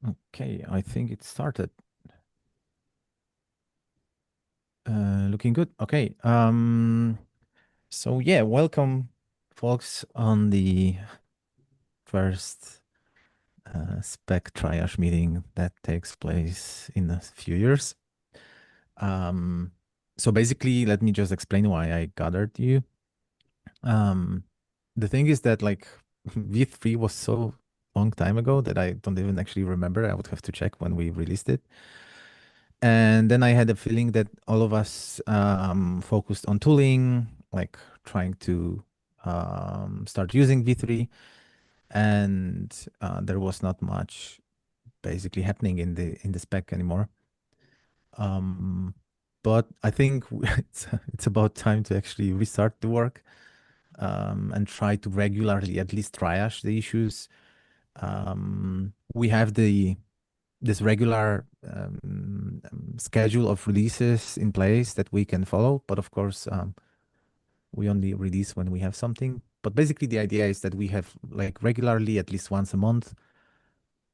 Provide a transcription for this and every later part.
Okay, I think it started. Looking good. Okay. So yeah, welcome folks on the first Spec Triage meeting that takes place in a few years. So basically, let me just explain why I gathered you. The thing is that like V3 was so long time ago that I don't even actually remember. I would have to check when we released it. And then I had a feeling that all of us focused on tooling, like trying to start using V3, and there was not much basically happening in the spec anymore. But I think it's about time to actually restart the work and try to regularly at least triage the issues. We have this regular schedule of releases in place that we can follow. But of course, we only release when we have something. But basically, the idea is that we have like regularly, at least once a month,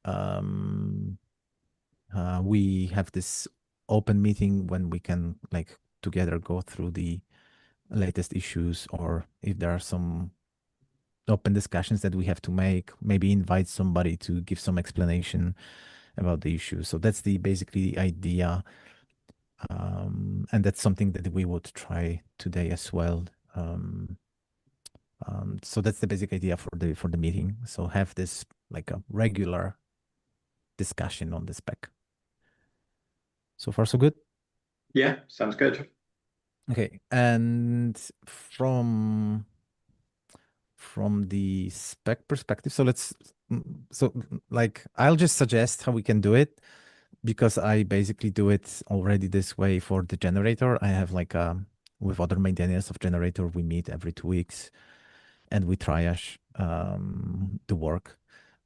um, we have this open meeting when we can like together go through the latest issues, or if there are some open discussions that we have to make, maybe invite somebody to give some explanation about the issue. So that's the basically the idea. And that's something that we would try today as well. So that's the basic idea for the meeting. So have this like a regular discussion on the spec. So far, so good. Yeah, sounds good. Okay, and from the spec perspective, so like I'll just suggest how we can do it, because I basically do it already this way for the generator. I have like with other maintainers of generator, we meet every 2 weeks and we triage the work.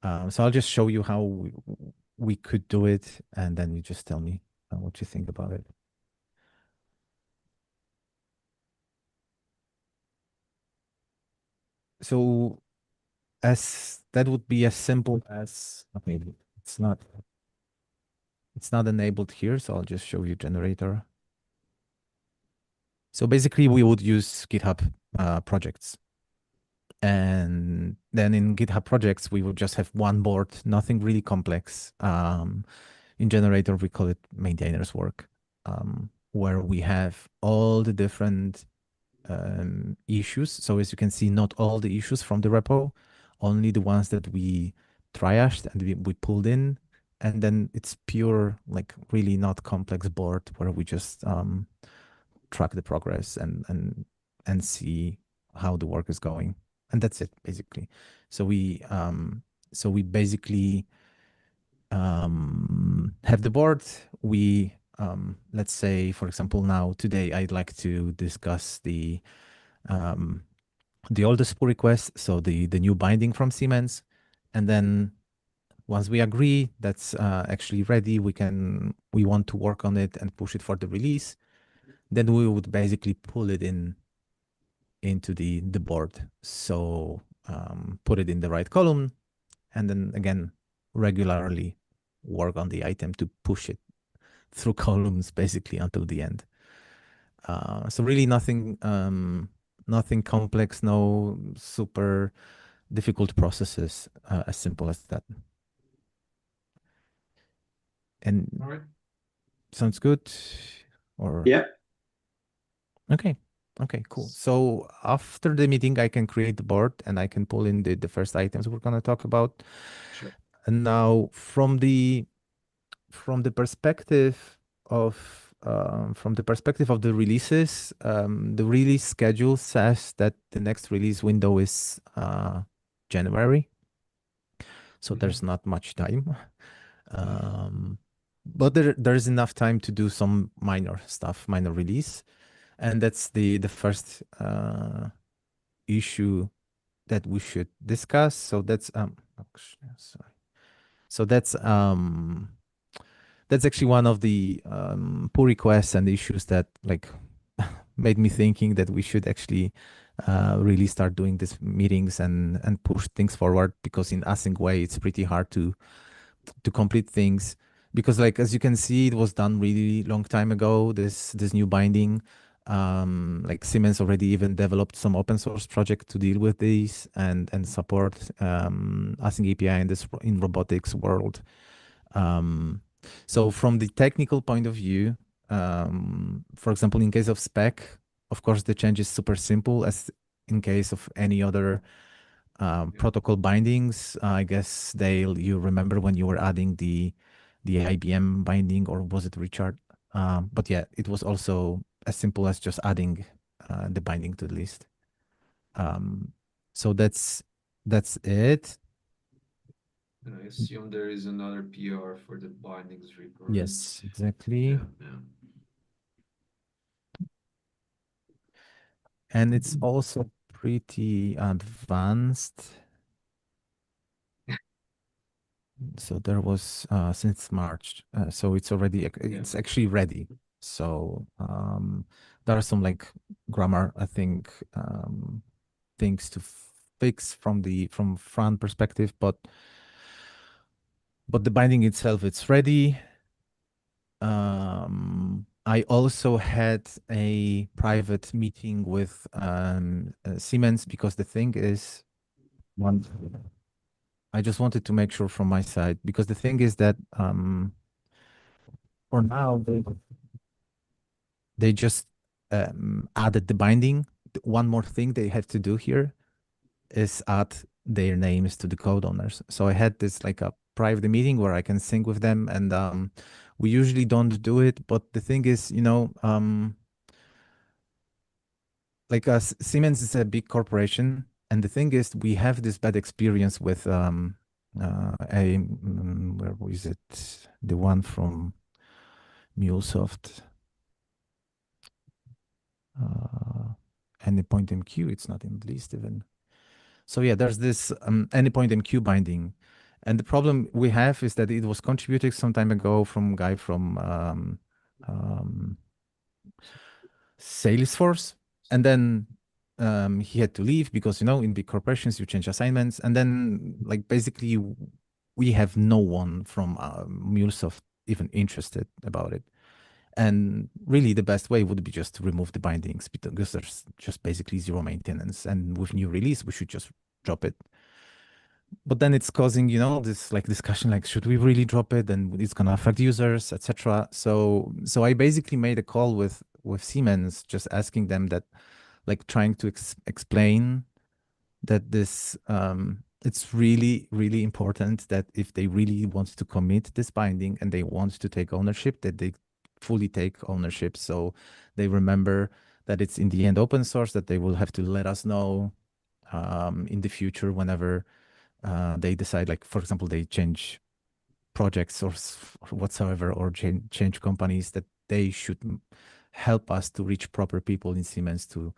So I'll just show you how we could do it, and then you just tell me what you think about it. So as that would be as simple as, okay, it's not it's not enabled here, so I'll just show you generator. So basically, we would use GitHub projects. And then in GitHub projects, we would just have one board, nothing really complex. In generator, we call it maintainers work, where we have all the different issues. So as you can see, not all the issues from the repo, only the ones that we triaged and we pulled in. And then it's pure, like really not complex board where we just track the progress and see how the work is going. And that's it basically. So we basically have the board. We let's say, for example, now today I'd like to discuss the oldest pull request, so the new binding from Siemens, and then once we agree that's actually ready, we want to work on it and push it for the release. Then we would basically pull it into the board. So put it in the right column, and then again regularly work on the item to push it through columns basically until the end. So really nothing complex, no super difficult processes, as simple as that. And All right. sounds good? Or Yeah. okay. Okay, cool. So after the meeting, I can create the board and I can pull in the first items we're gonna talk about. Sure. And now from the perspective of the releases, the release schedule says that the next release window is January. So there's not much time. But there's enough time to do some minor stuff, minor release. And that's the first issue that we should discuss. So sorry. So that's actually one of the pull requests and issues that like made me thinking that we should actually really start doing these meetings and push things forward, because in async way it's pretty hard to to complete things, because like as you can see, it was done really long time ago. This new binding, like Siemens already even developed some open source project to deal with these and support async API in this in robotics world. Um, so from the technical point of view, for example, in case of Spec, of course, the change is super simple as in case of any other protocol bindings. I guess you remember when you were adding the IBM binding, or was it Richard? But yeah, it was also as simple as just adding the binding to the list. Um, so that's it. And I assume there is another PR for the bindings report. Yes, exactly. Yeah, yeah. And it's also pretty advanced. So there was since March, so it's actually ready. So there are some like grammar, I think, things to fix from front perspective, but the binding itself, it's ready. I also had a private meeting with Siemens, because the thing is, one, I just wanted to make sure from my side, because the thing is that for now they just added the binding. One more thing they have to do here is add their names to the code owners. So I had this like a private meeting where I can sync with them, and we usually don't do it. But the thing is, like Siemens is a big corporation, and the thing is, we have this bad experience with where is it? The one from MuleSoft. Anypoint MQ, it's not in the list even. So yeah, there's this anypoint MQ binding. And the problem we have is that it was contributed some time ago from a guy from Salesforce. And then he had to leave because, in big corporations, you change assignments. And then like basically we have no one from MuleSoft even interested about it. And really, the best way would be just to remove the bindings, because there's just basically zero maintenance. And with new release, we should just drop it. But then it's causing, this like discussion, like, should we really drop it? And it's gonna affect users, etc. So I basically made a call with Siemens, just asking them that, like, trying to explain that this it's really, really important that if they really want to commit this binding and they want to take ownership, that they fully take ownership. So they remember that it's in the end open source, that they will have to let us know in the future whenever they decide, like, for example, they change projects or whatsoever, or change companies, that they should help us to reach proper people in Siemens to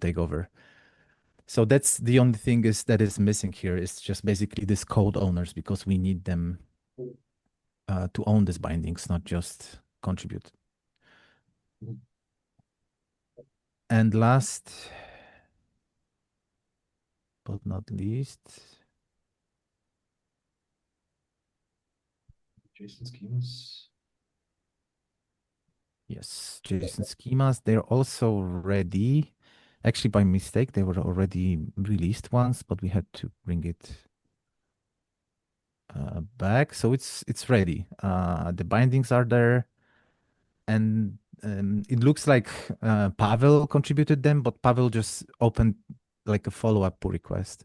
take over. So that's the only thing that is missing here, is just basically this code owners, because we need them to own these bindings, not just contribute. And last but not least, JSON schemas. yes, JSON schemas, they're also ready. Actually, by mistake, they were already released once, but we had to bring it back. So it's ready. The bindings are there, and it looks like Pavel contributed them, but Pavel just opened like a follow-up pull request.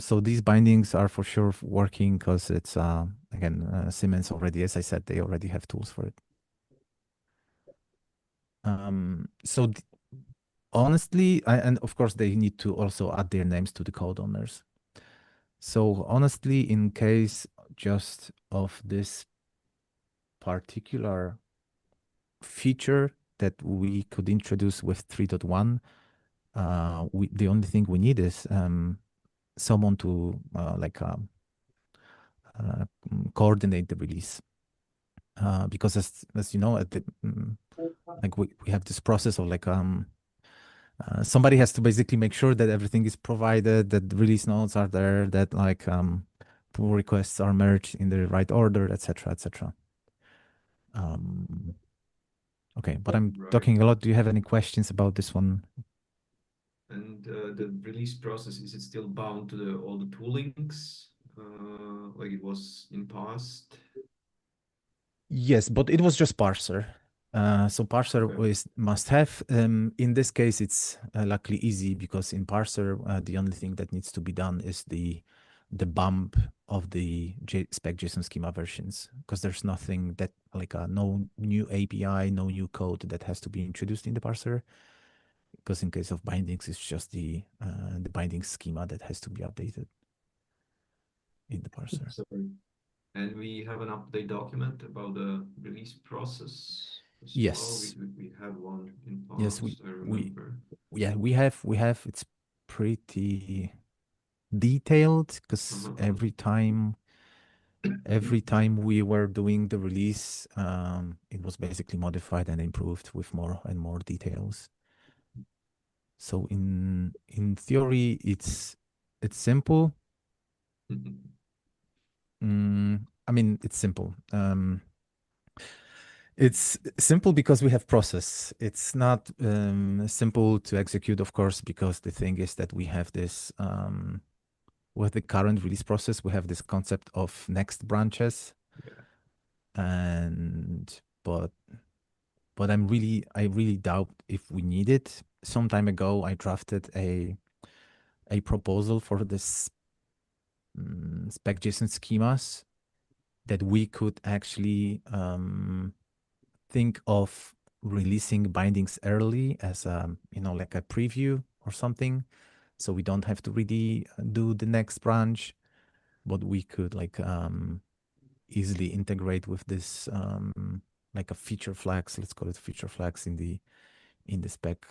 So these bindings are for sure working, because it's again Siemens already, as I said, they already have tools for it. So honestly, and of course they need to also add their names to the code owners. So honestly, in case just of this particular feature that we could introduce with 3.1, the only thing we need is someone to coordinate the release. Because as you know, at the like we have this process of like somebody has to basically make sure that everything is provided, that the release notes are there, that like pull requests are merged in the right order, etc., etc. Okay, but I'm Right. talking a lot. Do you have any questions about this one? And the release process, is it still bound to all the toolings like it was in past? Yes, but it was just parser. So parser Okay. is must have. In this case, it's luckily easy because in parser, the only thing that needs to be done is the bump of the spec JSON schema versions, because there's nothing that like no new API, no new code that has to be introduced in the parser. Because in case of bindings, it's just the binding schema that has to be updated in the parser. Sorry. And we have an update document about the release process as well. Yes, We had one in yes, past, I we remember. yeah, we have. It's pretty detailed because Uh-huh. every time we were doing the release, it was basically modified and improved with more and more details. So in theory, it's simple. I mean, it's simple. It's simple because we have process. It's not simple to execute, of course, because the thing is that we have this with the current release process, we have this concept of next branches, Yeah. and but I really doubt if we need it. Some time ago, I drafted a proposal for this spec JSON schemas that we could actually think of releasing bindings early as a like a preview or something, so we don't have to really do the next branch, but we could like easily integrate with this like a feature flags, let's call it feature flags in the spec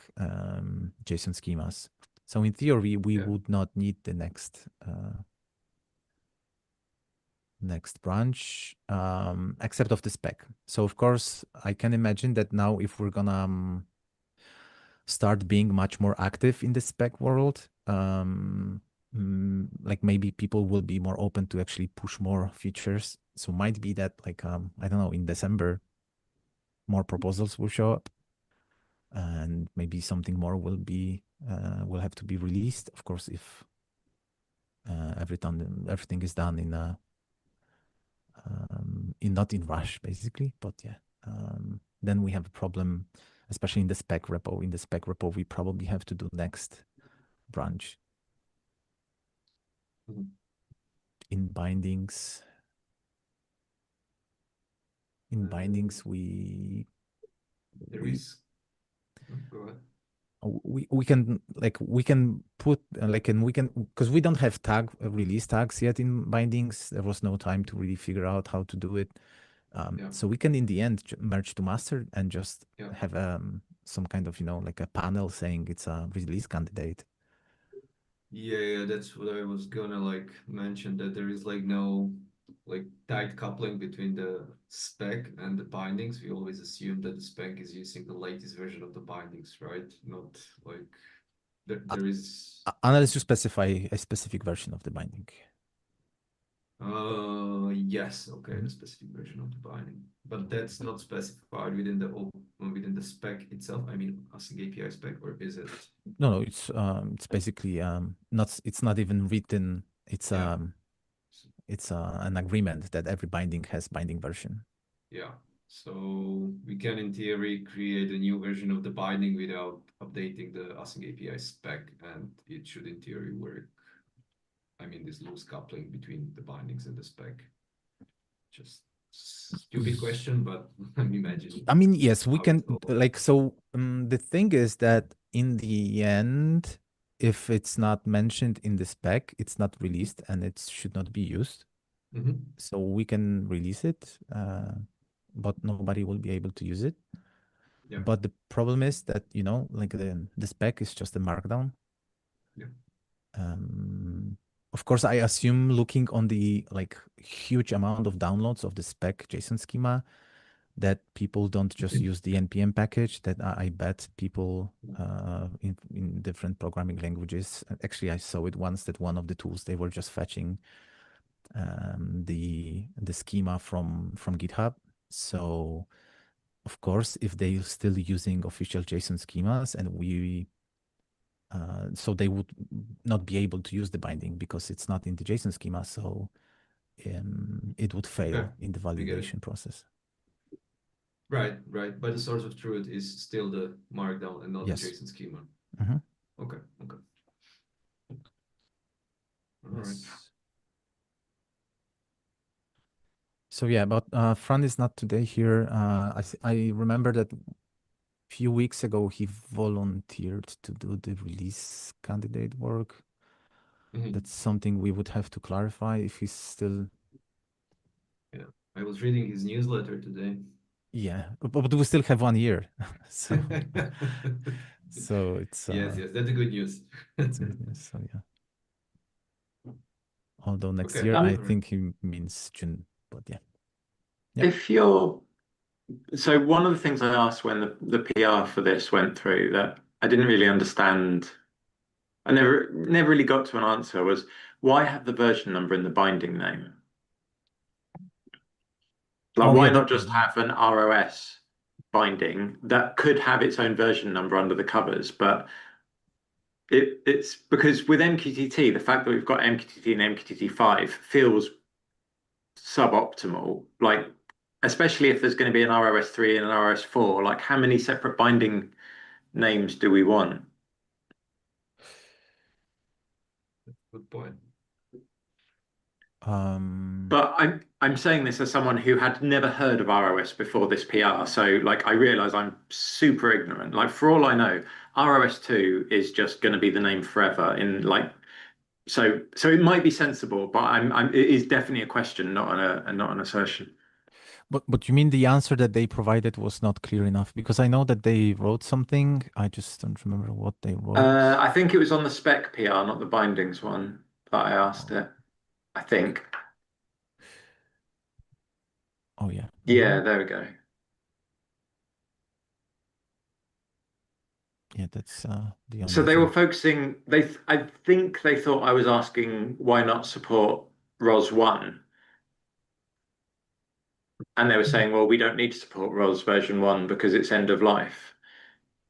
JSON schemas. So in theory, we Yeah. would not need the next branch except of the spec. So of course, I can imagine that now if we're gonna start being much more active in the spec world, like maybe people will be more open to actually push more features. So might be that like I don't know, in December more proposals will show up, and maybe something more will have to be released. Of course, if everything is done in not in rush basically, but yeah, then we have a problem, especially in the spec repo. In the spec repo, we probably have to do next branch. Mhm. In bindings, we There we is. Go ahead. we can like we can put like and we can, because we don't have release tags yet in bindings. There was no time to really figure out how to do it. Yeah. So we can in the end merge to master and just Yeah. have some kind of like a panel saying it's a release candidate. Yeah, that's what I was gonna like mention, that there is like no like tight coupling between the spec and the bindings. We always assume that the spec is using the latest version of the bindings, right? Not like there is. Unless you specify a specific version of the binding. Yes, okay, the specific version of the binding, but that's not specified within within the spec itself. I mean, async API spec, or is it? No, it's basically not, it's not even written. It's Yeah. an agreement that every binding has binding version. Yeah. So we can, in theory, create a new version of the binding without updating the async API spec, and it should, in theory, work. I mean, this loose coupling between the bindings and the spec. Just stupid question, but I'm imagining I mean, yes, we how it's can doable. like so. The thing is that in the end, if it's not mentioned in the spec, it's not released and it should not be used. Mhm. So we can release it, but nobody will be able to use it. Yeah. But the problem is that like the spec is just a markdown. Yeah. Of course, I assume looking on the like huge amount of downloads of the spec JSON schema, that people don't just use the npm package. That I bet people in different programming languages. Actually, I saw it once that one of the tools, they were just fetching the schema from GitHub. So of course, if they're still using official JSON schemas, and so they would not be able to use the binding because it's not in the JSON schema. So it would fail Okay, in the we get it. validation process. Right. But the source of truth is still the markdown and not Yes. the JSON schema. Mhm. Okay. All right. Yes. So yeah, but Fran is not today here. I remember that a few weeks ago he volunteered to do the release candidate work. Mhm. That's something we would have to clarify if he's still. Yeah, I was reading his newsletter today. Yeah, but we still have 1 year, so so it's Yes, that's a good news. it's good news. So yeah. Although next Okay, year, Um, I all right. think he means June, but yeah. If you're so one of the things I asked when the PR for this went through that I didn't really understand, I never really got to an answer was why have the version number in the binding name? Like Oh why yeah, not just have an ROS binding that could have its own version number under the covers, but it's because with MQTT, the fact that we've got MQTT and MQTT5 feels suboptimal. Like, especially if there's going to be an ROS3 and an ROS4, like how many separate binding names do we want? Good point. But I'm saying this as someone who had never heard of ROS before this PR. So like I realize I'm super ignorant. Like for all I know, ROS2 is just going to be the name forever in like so it might be sensible, but it is definitely a question, not an assertion. but you mean the answer that they provided was not clear enough? Because I know that they wrote something. I just don't remember what they wrote. I think it was on the spec PR, not the bindings one, that I asked it. I think. Oh yeah. Yeah, there we go. Yeah, that's the So only they were thing. focusing, I think they thought I was asking why not support ROS 1. And they were saying, well, we don't need to support ROS version 1 because it's end of life.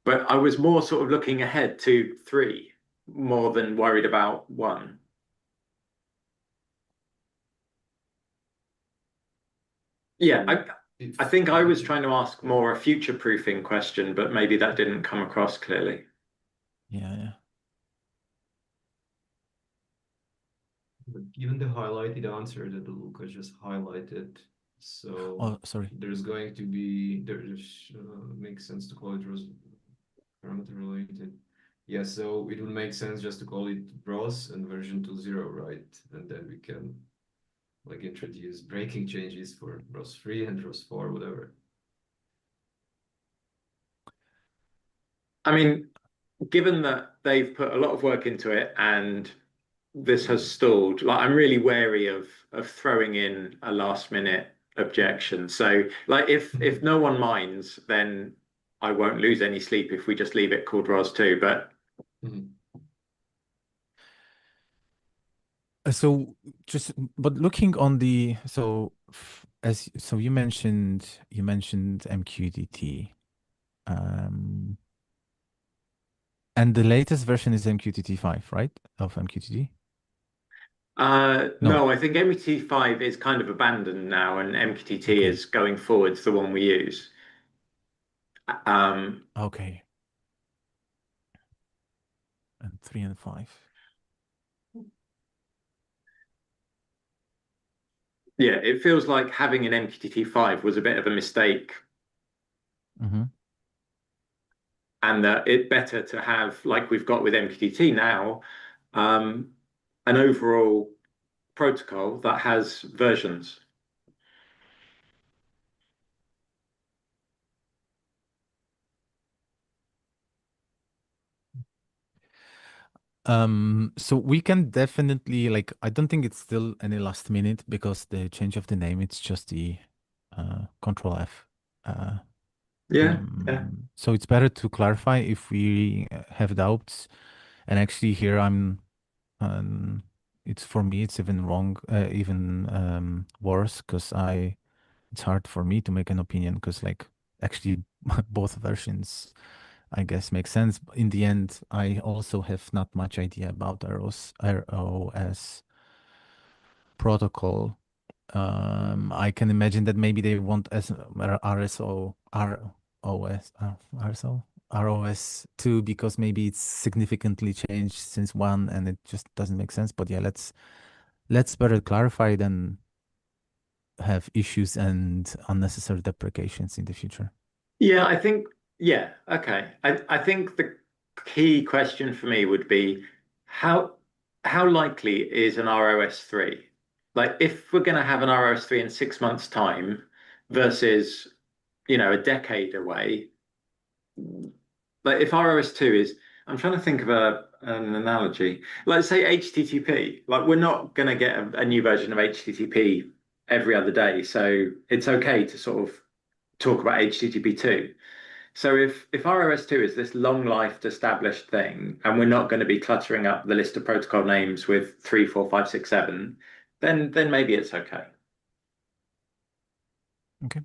But I was more sort of looking ahead to 3 more than worried about 1. Yeah, I think I was trying to ask more a future-proofing question, but maybe that didn't come across clearly. Yeah. Given the highlighted answer that Luca just highlighted, so Oh, sorry. there's going to be makes sense to call it parameter related. Yeah, so it would make sense just to call it ROS and version 2.0, right? And then we can like introduce breaking changes for ROS 3 and ROS 4, whatever. I mean, given that they've put a lot of work into it and this has stalled, like I'm really wary of throwing in a last minute objection. So like if no one minds, then I won't lose any sleep if we just leave it called ROS 2. But So but looking on the you mentioned MQTT, and the latest version is MQTT 5, right? Of MQTT? No. no, I think MQTT 5 is kind of abandoned now, and MQTT Okay. is going forwards the one we use. Okay. And 3 and 5. Yeah, it feels like having an MQTT 5 was a bit of a mistake, Mm-hmm. and that it better to have, like we've got with MQTT now, an overall protocol that has versions. So we can definitely, like, I don't think it's still any last minute because the change of the name, it's just the Control F. Yeah, yeah. So it's better to clarify if we have doubts. And actually here um, it's for me, it's even wrong, even worse, because it's hard for me to make an opinion, because like actually both versions, I guess, make sense. In the end, I also have not much idea about ROS protocol. I can imagine that maybe they want ROS 2 because maybe it's significantly changed since one and it just doesn't make sense. But yeah, let's better clarify than have issues and unnecessary deprecations in the future. Yeah, I think, yeah, okay. I think the key question for me would be how how likely is an ROS 3? Like if we're going to have an ROS 3 in 6 months' time versus, a decade away, like if ROS 2 is, I'm trying to think of an analogy. Let's say HTTP. Like we're not going to get a new version of HTTP every other day, so it's okay to sort of talk about HTTP 2. So if ROS 2 is this long-lived established thing, and we're not going to be cluttering up the list of protocol names with 3, 4, 5, 6, 7, then maybe it's okay. Okay.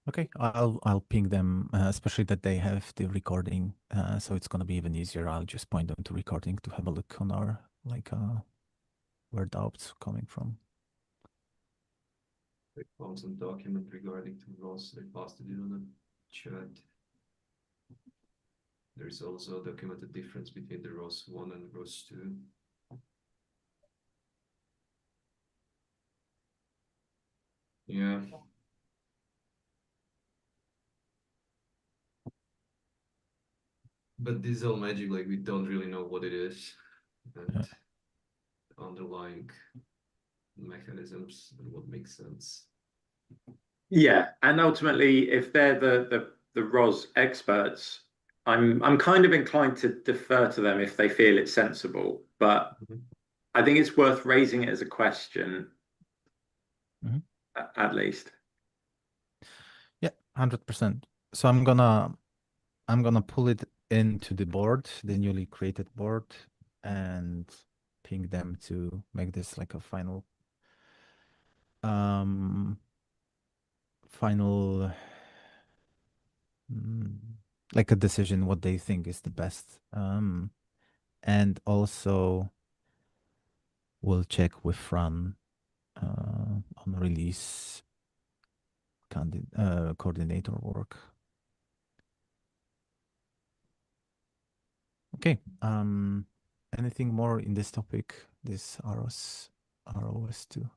Okay, I'll ping them, especially that they have the recording, so it's gonna be even easier. I'll just point them to recording to have a look on our where doubts coming from. I found some document regarding to ROS. I posted it on the chat. There's also a documented difference between the ROS 1 and ROS 2. Yeah. But this is all magic, like we don't really know what it is and underlying mechanisms and what makes sense. Yeah, and ultimately, if they're the ROS experts, I'm kind of inclined to defer to them if they feel it's sensible. But I think it's worth raising it as a question, at least. Yeah, 100%. So I'm gonna pull it into the board, the newly created board, and ping them to make this like a final mm, like a decision what they think is the best. And also we'll check with Fran on release coordinator work. Okay. Anything more in this topic? This ROS 2.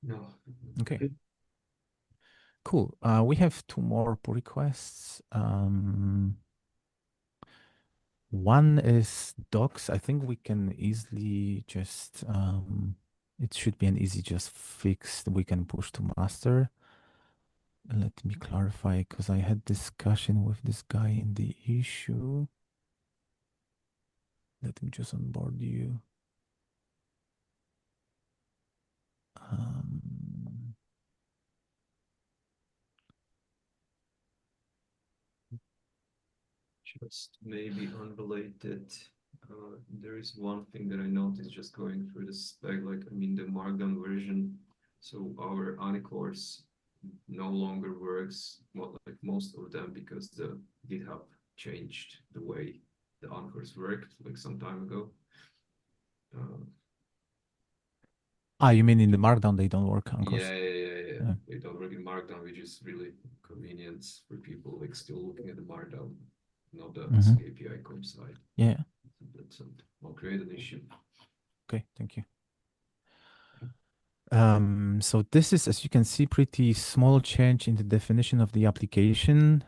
No. Okay. Cool. We have two more pull requests. One is docs. I think we can easily just it should be an easy just fix that we can push to master. Let me clarify because I had discussion with this guy in the issue. Let me just onboard you. Just maybe unrelated. There is one thing that I noticed just going through the spec, like I mean the markdown version. So our Anicores no longer works, well, like most of them, because the GitHub changed the way the anchors worked like some time ago. You mean in the Markdown they don't work, anchors? Yeah. They don't work in Markdown, which is really convenience for people like still looking at the Markdown, not the API code side. Yeah. That's I'll create an issue. Okay, thank you. So this is, as you can see, pretty small change in the definition of the application.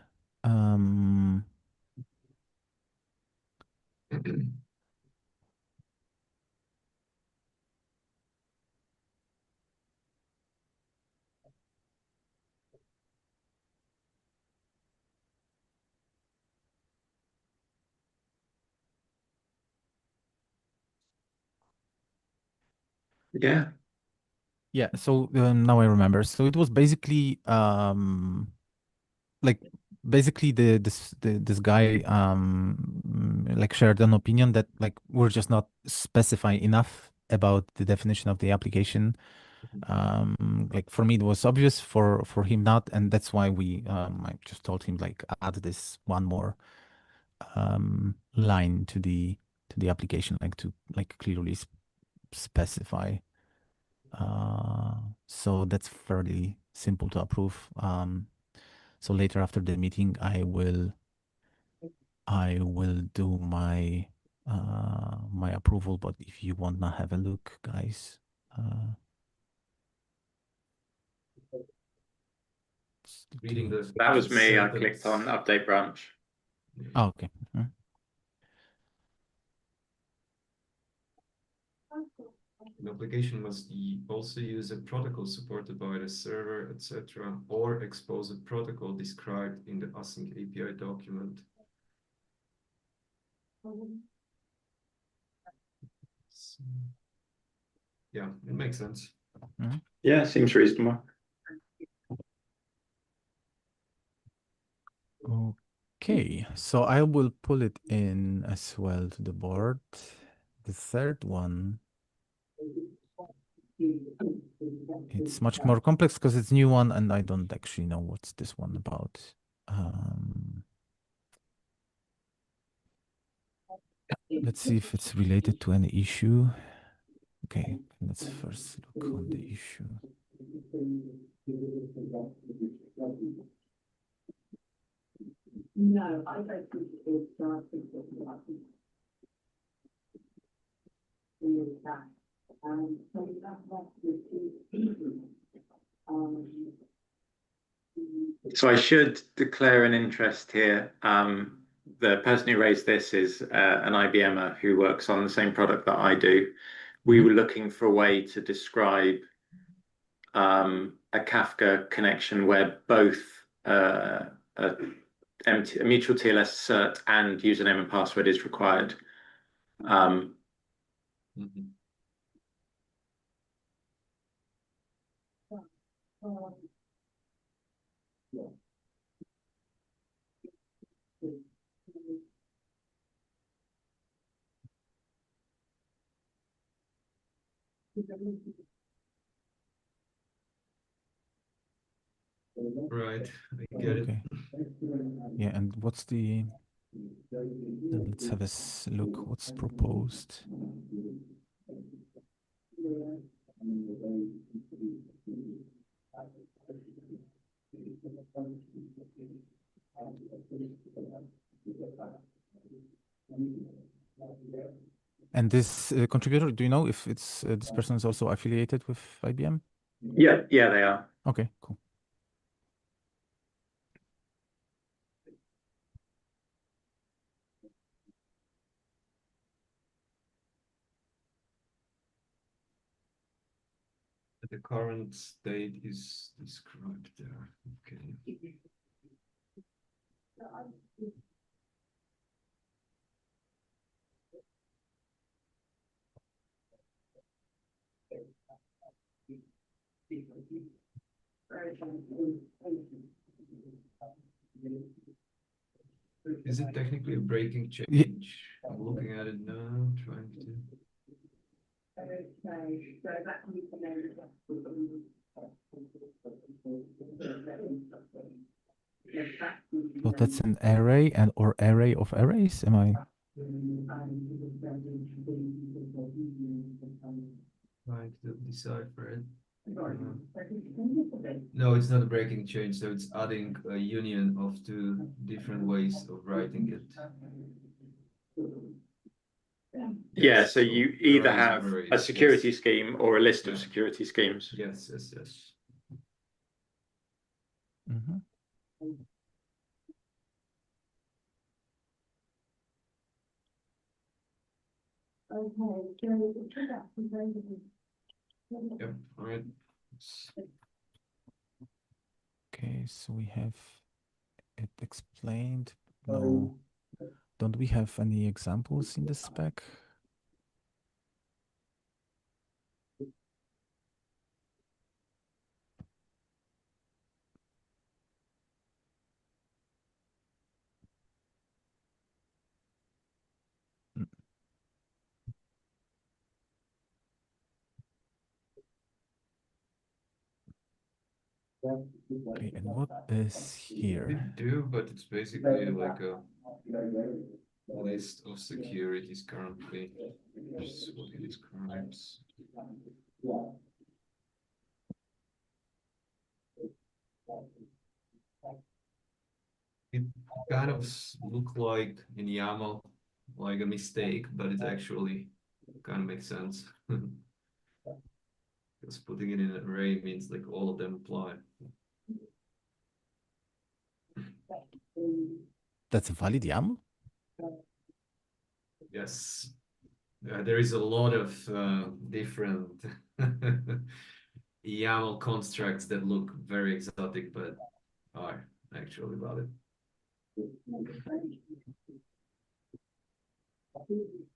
Yeah. Yeah, so now I remember. So it was basically like basically this guy like shared an opinion that like we're just not specifying enough about the definition of the application. Like for me it was obvious, for him not, and that's why we I just told him like add this one more line to the application, like to like clearly specify. So that's fairly simple to approve. So later after the meeting, I will do my my approval. But if you want to have a look, guys, Reading the That was me. I sentence. clicked on update branch. Oh, okay. Mhm. An application must also use a protocol supported by the server, etc., or expose a protocol described in the Async API document. So, yeah, it makes sense. Mhm. Yeah, seems reasonable. Okay, so I will pull it in as well to the board. The third one, it's much more complex because it's new one, and I don't actually know what's this one about. Let's see if it's related to any issue. Okay, let's first look on the issue. No, I don't think it is. I think it's that. So that's So I should declare an interest here. The person who raised this is an IBMer who works on the same product that I do. We were looking for a way to describe a Kafka connection where both a mutual TLS cert and username and password is required. Right, I get it. Okay. Yeah, and what's the... Let's have a look what's proposed. And this contributor, do you know if it's this person is also affiliated with IBM? Yeah, they are. Okay, cool. The current state is described there. Okay. Is it technically a breaking change? I'm looking at it now, trying to. So that's an array and or array of arrays, am I? Trying to decipher it. No, it's not a breaking change, so it's adding a union of two different ways of writing it. Yeah, so you either have arrays, a security yes. scheme or a list of Yeah. security schemes. Yes. Mhm. Yep. All right. Okay, so we have it explained. No, don't we have any examples in the spec? Okay, and what is here? We do, but it's basically like a list of securities currently. This is what it describes. It kind of look like in YAML, like a mistake, but it actually kind of makes sense. Because putting it in an array means like all of them apply. That's a valid YAML? Yes. There is a lot of different YAML constructs that look very exotic, but are actually valid.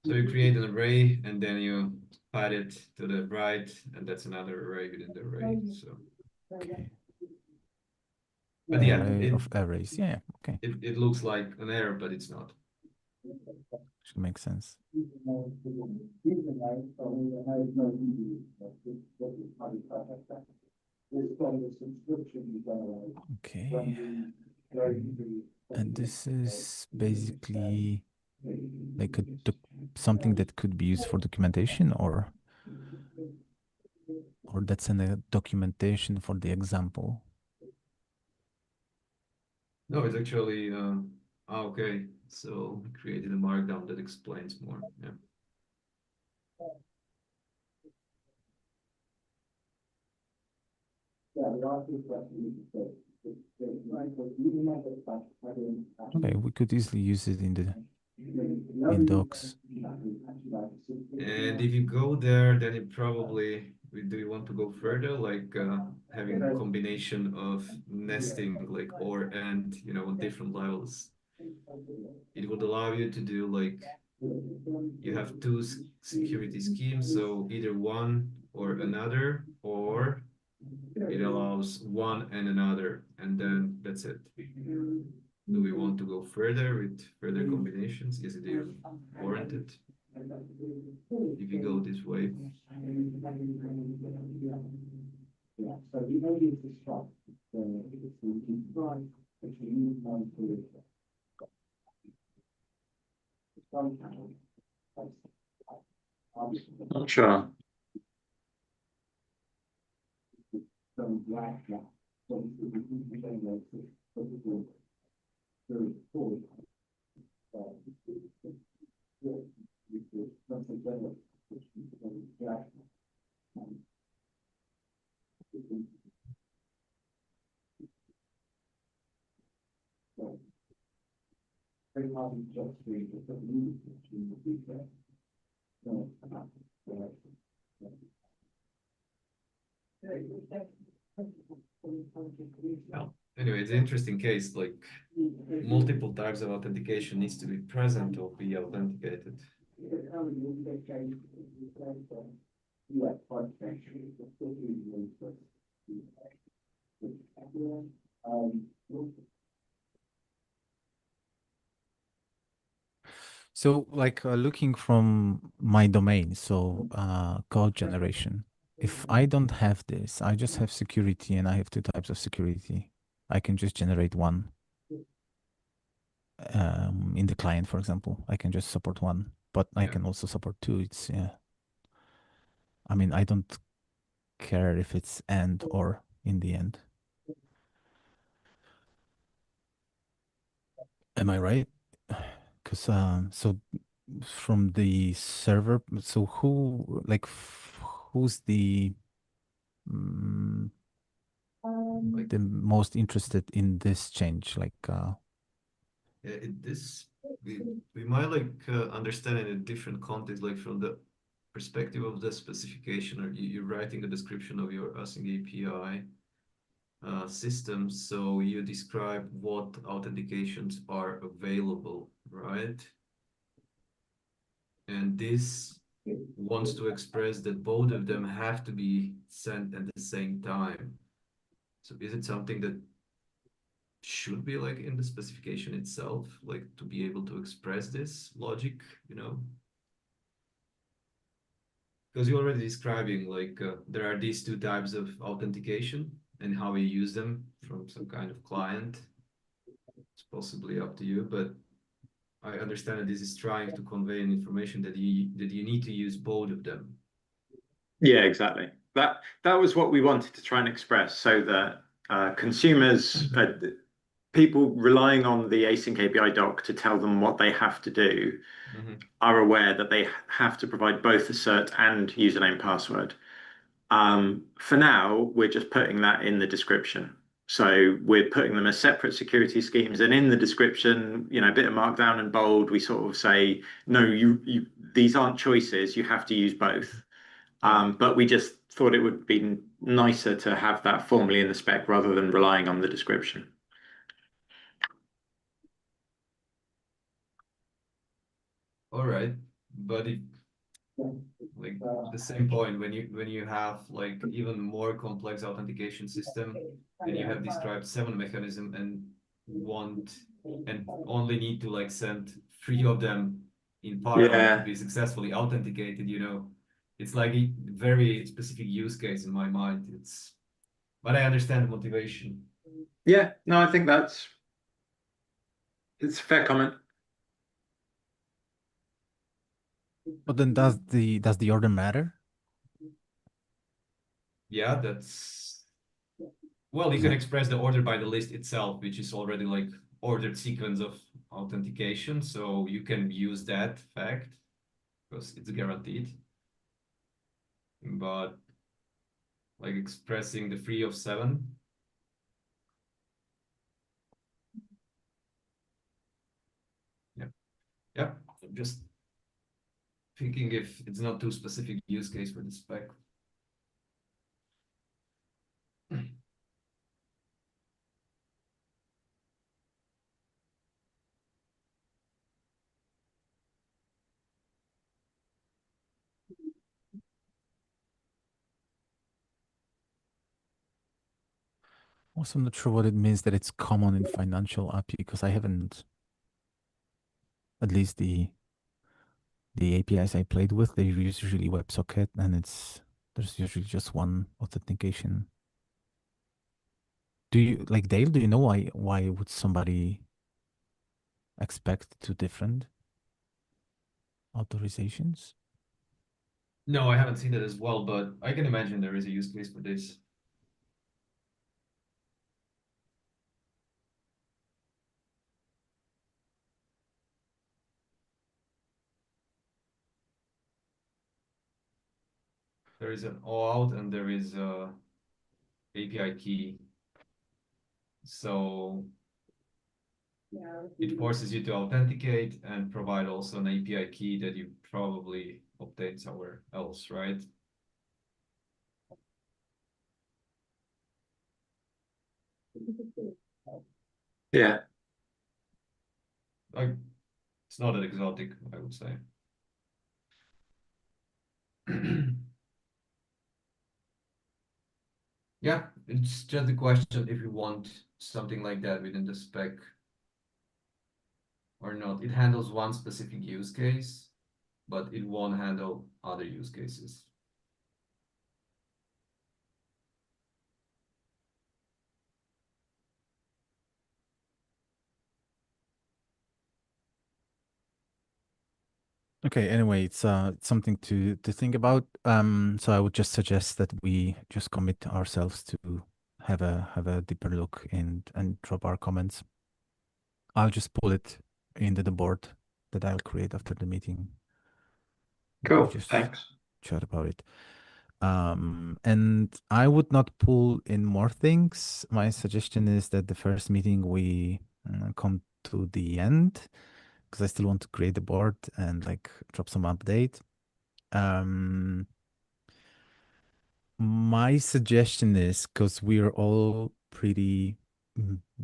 So you create an array and then you add it to the right, and that's another array within the array. So, Okay. but yeah, Array of arrays. Yeah, okay. it looks like an error, but it's not. Should make sense. Okay. And this is basically like something that could be used for documentation, or that's in a documentation for the example. No, it's actually okay. So we created a markdown that explains more. Yeah. Okay, we could easily use it in docs. And if you go there, then it probably, do you want to go further, like having a combination of nesting, like or and, you know, on different levels? It would allow you to do like, you have two security schemes, so either one or another, or it allows one and another, and then that's it. Do we want to go further with further combinations? Is it even warranted if you go this way? Not sure. Well, anyway, it's an interesting case, like multiple types of authentication needs to be present or be authenticated. So like looking from my domain, so code generation. If I don't have this, I just have security and I have two types of security. I can just generate one. In the client, for example, I can just support one, but I can also support two. It's, yeah. I mean, I don't care if it's and or in the end. Am I right? Because so from the server, so who's mm, the most interested in this change? Like, This we might like understand in a different context, like from the perspective of the specification, or you're writing a description of your Async API system, so you describe what authentications are available, right? And this wants to express that both of them have to be sent at the same time. So is it something that should be like in the specification itself, like to be able to express this logic, you know? Because you're already describing like there are these two types of authentication, and how you use them from some kind of client. It's possibly up to you, but I understand that this is trying to convey an information that you need to use both of them. Yeah, exactly. That was what we wanted to try and express, so that consumers, people relying on the Async API doc to tell them what they have to do, are aware that they have to provide both the cert and username password. For now, we're just putting that in the description. So we're putting them as separate security schemes, and in the description, a bit of markdown and bold, we sort of say, no, these aren't choices. You have to use both. But we just thought it would be nicer to have that formally in the spec rather than relying on the description. All right, but like the same point, when you have like even more complex authentication system, and you have described 7 mechanism and only need to like send 3 of them in parallel to be successfully authenticated, it's like a very specific use case in my mind. But I understand the motivation. Yeah, no, I think it's a fair comment. But then does the order matter? Yeah, well, you can express the order by the list itself, which is already like ordered sequence of authentication. So you can use that fact because it's guaranteed. But like expressing the 3 of 7. Yeah. Yeah. I'm just thinking if it's not too specific use case for the spec. Also, I'm not sure what it means that it's common in financial API, because I haven't, at least the APIs I played with, they use usually WebSocket, and there's usually just one authentication. Do you, like, Dale, do you know why would somebody expect 2 different authorizations? No, I haven't seen it as well, but I can imagine there is a use case for this. There is an OAuth and there is a API key. So it forces you to authenticate and provide also an API key that you probably obtained somewhere else, right? Yeah. Like, it's not that exotic, I would say. Yeah, it's just a question if you want something like that within the spec or not. It handles one specific use case, but it won't handle other use cases. Okay, anyway, it's something to think about. So I would just suggest that we just commit ourselves to have a deeper look and drop our comments. I'll just pull it into the board that I'll create after the meeting. Cool. Just Thanks. chat about it. And I would not pull in more things. My suggestion is that the first meeting we come to the end, because I still want to create the board and like drop some update. My suggestion is, because we're all pretty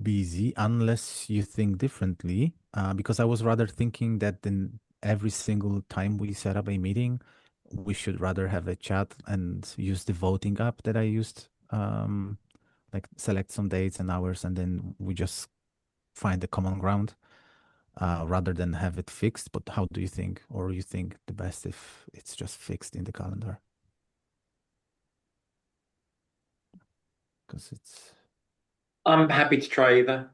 busy, unless you think differently, because I was rather thinking that in every single time we set up a meeting, we should rather have a chat and use the voting app that I used, like select some dates and hours, and then we just find the common ground, rather than have it fixed. But how do you think? Or you think the best if it's just fixed in the calendar? Because it's I'm happy to try either.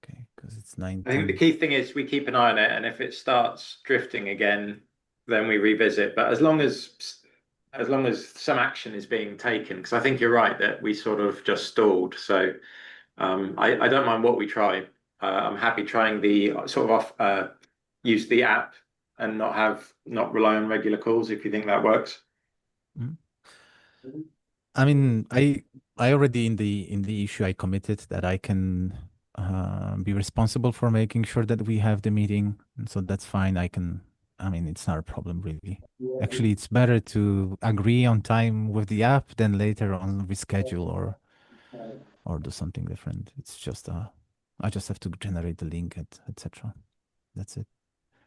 okay. Because it's I think 19. the key thing is we keep an eye on it, and if it starts drifting again, then we revisit. But as long as some action is being taken, because I think you're right that we sort of just stalled. So I don't mind what we try. I'm happy trying the sort of use the app and not rely on regular calls if you think that works. Mhm. I mean, I already in the issue I committed that I can be responsible for making sure that we have the meeting, and so that's fine. I mean, it's not a problem really. Actually, it's better to agree on time with the app than later on reschedule or do something different. It's just I just have to generate the link, etc. That's it.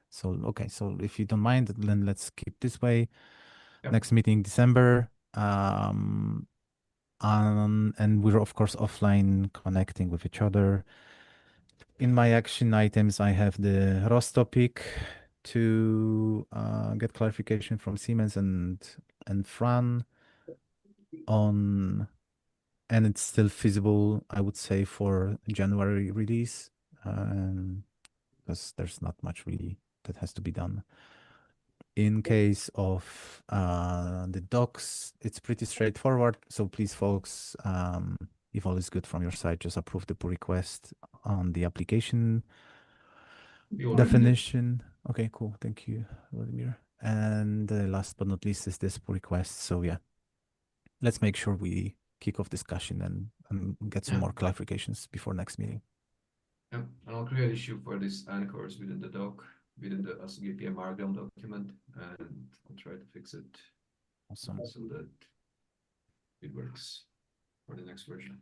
So okay, so if you don't mind, then let's keep this way. Yep. Next meeting December. And we're of course offline connecting with each other. In my action items, I have the ROS topic to get clarification from Siemens and Fran on, and it's still feasible, I would say, for January release, because there's not much really that has to be done. In case of the docs, it's pretty straightforward. So please, folks, if all is good from your side, just approve the pull request on the application We already did. definition. Okay, cool. Thank you, Vladimir. And last but not least is this pull request. So yeah, let's make sure we kick off discussion and get some Yeah. more clarifications before next meeting. Yeah, and I'll create issue for this anchors within the doc, within the AsyncAPI Markdown document, and I'll try to fix it Awesome. so that it works for the next version.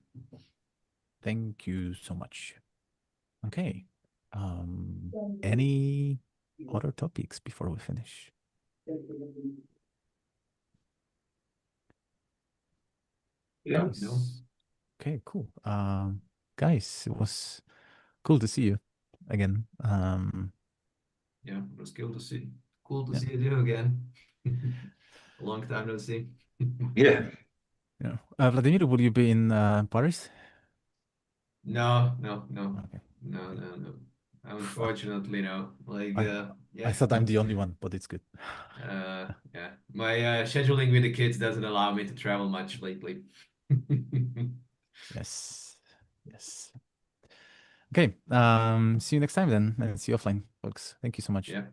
Thank you so much. Okay. Any other topics before we finish? Yeah, Guys. no. Okay, cool. Guys, it was cool to see you again. Yeah, it was cool to see. Cool to Yeah. see you again. A long time no see. Yeah. Yeah. Vladimir, will you be in Paris? No. Okay. No. Unfortunately, no. Like, I yeah. thought I'm the only one, but it's good. Yeah. My scheduling with the kids doesn't allow me to travel much lately. Yes. Okay. See you next time then, and see you offline, folks. Thank you so much. Yeah.